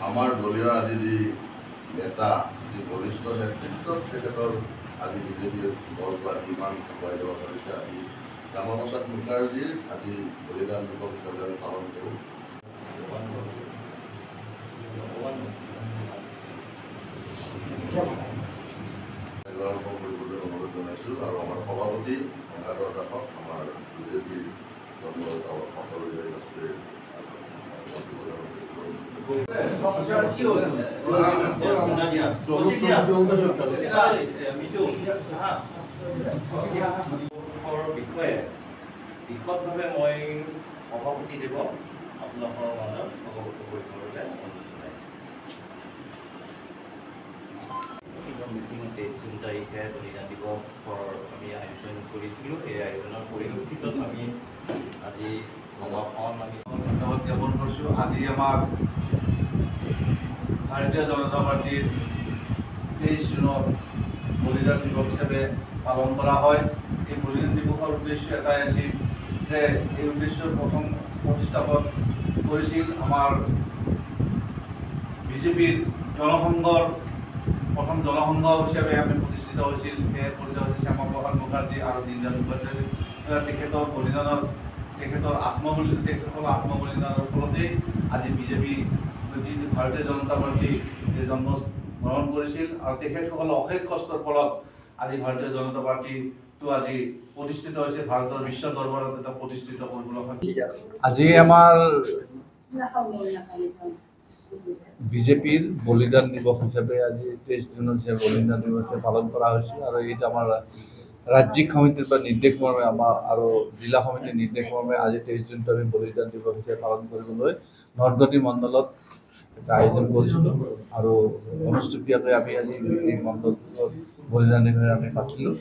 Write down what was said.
আমাৰ দলীয় আজি যি নেতা যি বৰিষ্ঠ নেতৃত্বত তেখেতৰ আজি বিজেপিৰ দলটো আজি ইমান আগুৱাই যাব পাৰিছে। আজি শ্যামাপ্ৰসাদ মুখাৰ্জীৰ আজি বলিদান দিৱস হিচাপে আমি পালন কৰোঁ। কৰিবলৈ অনুৰোধ জনাইছোঁ আৰু আমাৰ সভাপতি গংগাধৰ দাসক আমাৰ বিজেপিৰ সকলোৰে আছে বিশদভাৱে মই সভাপতি দিব আপোনালোকৰ মাজত অৱগত কৰিবলৈ অনুৰোধ জনাইছোঁ। মিটিং 23 জুন তাৰিখে বলিদান দিৱসৰ আমি আয়োজন কৰিছিলোঁ। এই আয়োজনৰ পৰিপ্ৰেক্ষিতত আমি আজি সভাখন আমি ধন্যবাদ জ্ঞাপন কৰিছোঁ। আজি আমাৰ ভাৰতীয় জনতা পাৰ্টীৰ 23 জুনত বলিদান দিৱস হিচাপে পালন কৰা হয়। এই বলিদান দিৱসৰ উদ্দেশ্য এটাই আছিল যে এই উদ্দেশ্যৰ প্ৰথম প্ৰতিষ্ঠাপন কৰিছিল আমাৰ বিজেপিৰ জনসংঘৰ প্ৰথম জনসংঘ হিচাপে আমি প্ৰতিষ্ঠিত হৈছিল। সেয়ে পৰিচিত হৈছিল শ্যামাপ্ৰসাদ মুখাৰ্জী আৰু দীনদয়াল উপাধ্যায়। তেখেতৰ বলিদানৰ তেখেতৰ আত্মবলিদানৰ ফলতেই আজি বিজেপি যি ভাৰতীয় জনতা পাৰ্টী জন্ম গ্ৰহণ কৰিছিল আৰু তেখেতসকলৰ অশেষ কষ্টৰ ফলত আজি ভাৰতীয় জনতা পাৰ্টীটো আজি প্ৰতিষ্ঠিত হৈছে, ভাৰতৰ বিশ্ব দৰবাৰত এটা প্ৰতিষ্ঠিত কৰিবলৈ। আজি আমাৰ বিজেপিৰ বলিদান দিৱস হিচাপে আজি 23 জুনত যে বলিদান দিৱস হিচাপে পালন কৰা হৈছে আৰু এইটো আমাৰ ৰাজ্যিক সমিতিৰ পৰা নিৰ্দেশ মৰ্মে আমাৰ আৰু জিলা সমিতিৰ নিৰ্দেশ মৰ্মে আজি 23 জুনটো আমি বলিদান দিৱস হিচাপে পালন কৰিবলৈ নৰ্থগুৱাহাটী মণ্ডলত এটা আয়োজন কৰিছিলোঁ আৰু অনুষ্টুপীয়াকৈ আমি আজি এই মণ্ডলটোত বলিদান দিৱস আমি পাতিলোঁ।